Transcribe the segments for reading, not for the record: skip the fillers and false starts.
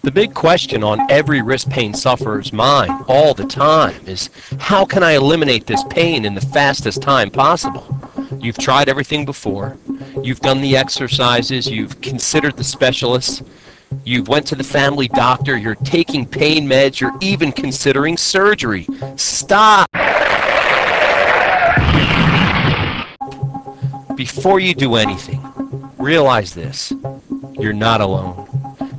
The big question on every wrist pain sufferer's mind all the time is, how can I eliminate this pain in the fastest time possible? You've tried everything before. You've done the exercises. You've considered the specialists. You've went to the family doctor. You're taking pain meds. You're even considering surgery. Stop! Before you do anything, realize this. You're not alone.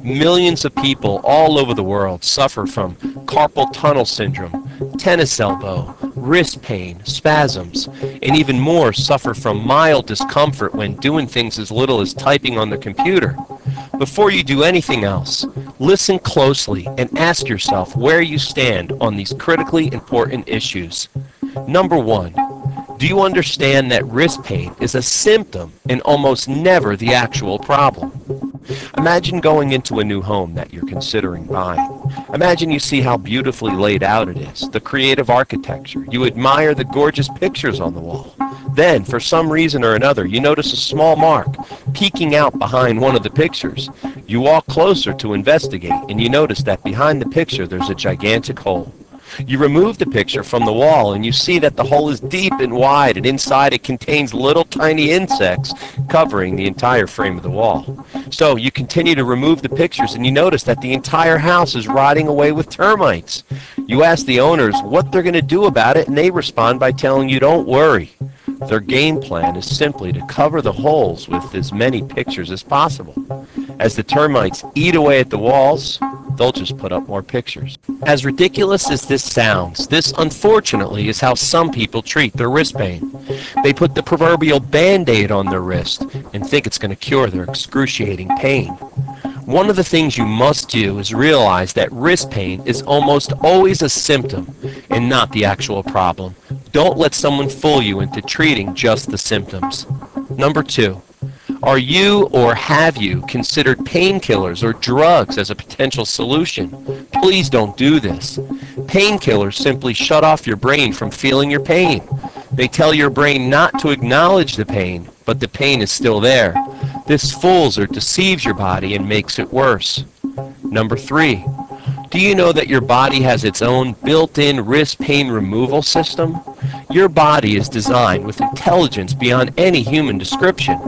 Millions of people all over the world suffer from carpal tunnel syndrome, tennis elbow, wrist pain, spasms, and even more suffer from mild discomfort when doing things as little as typing on the computer. Before you do anything else, listen closely and ask yourself where you stand on these critically important issues. Number one, do you understand that wrist pain is a symptom and almost never the actual problem? Imagine going into a new home that you're considering buying. Imagine you see how beautifully laid out it is, the creative architecture. You admire the gorgeous pictures on the wall. Then, for some reason or another, you notice a small mark peeking out behind one of the pictures. You walk closer to investigate, and you notice that behind the picture there's a gigantic hole. You remove the picture from the wall and you see that the hole is deep and wide, and inside it contains little tiny insects covering the entire frame of the wall. So you continue to remove the pictures and you notice that the entire house is rotting away with termites. You ask the owners what they're going to do about it, and they respond by telling you, don't worry. Their game plan is simply to cover the holes with as many pictures as possible. As the termites eat away at the walls, they'll just put up more pictures. As ridiculous as this sounds, this unfortunately is how some people treat their wrist pain. They put the proverbial Band-Aid on their wrist and think it's going to cure their excruciating pain. One of the things you must do is realize that wrist pain is almost always a symptom and not the actual problem. Don't let someone fool you into treating just the symptoms. Number two, are you or have you considered painkillers or drugs as a potential solution? Please don't do this. Painkillers simply shut off your brain from feeling your pain. They tell your brain not to acknowledge the pain, but the pain is still there. This fools or deceives your body and makes it worse. Number three, do you know that your body has its own built-in wrist pain removal system? Your body is designed with intelligence beyond any human description.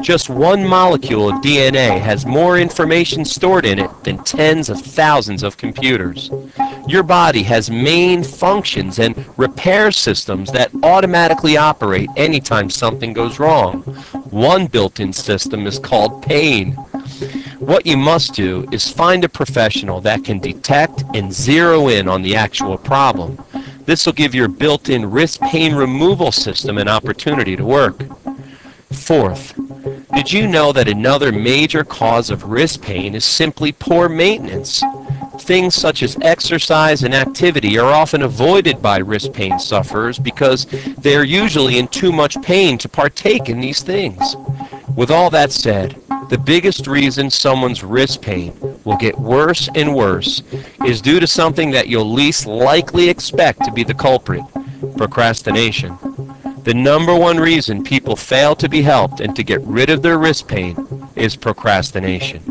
Just one molecule of DNA has more information stored in it than tens of thousands of computers. Your body has main functions and repair systems that automatically operate anytime something goes wrong. One built-in system is called pain. What you must do is find a professional that can detect and zero in on the actual problem. This will give your built-in wrist pain removal system an opportunity to work. Fourth, did you know that another major cause of wrist pain is simply poor maintenance? Things such as exercise and activity are often avoided by wrist pain sufferers because they are usually in too much pain to partake in these things. With all that said, the biggest reason someone's wrist pain will get worse and worse is due to something that you'll least likely expect to be the culprit: procrastination. The number one reason people fail to be helped and to get rid of their wrist pain is procrastination.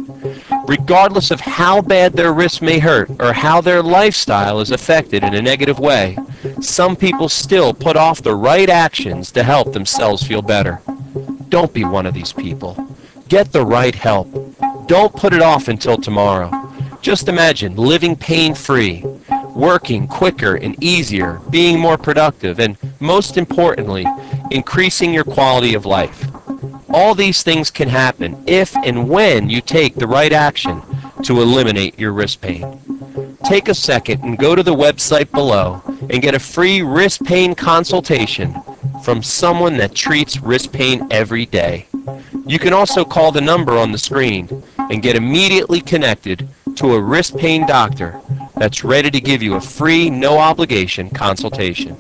Regardless of how bad their wrist may hurt or how their lifestyle is affected in a negative way, some people still put off the right actions to help themselves feel better. Don't be one of these people. Get the right help. Don't put it off until tomorrow. Just imagine living pain-free, working quicker and easier, being more productive, and most importantly, increasing your quality of life. All these things can happen if and when you take the right action to eliminate your wrist pain. Take a second and go to the website below and get a free wrist pain consultation from someone that treats wrist pain every day. You can also call the number on the screen and get immediately connected to a wrist pain doctor that's ready to give you a free, no obligation consultation.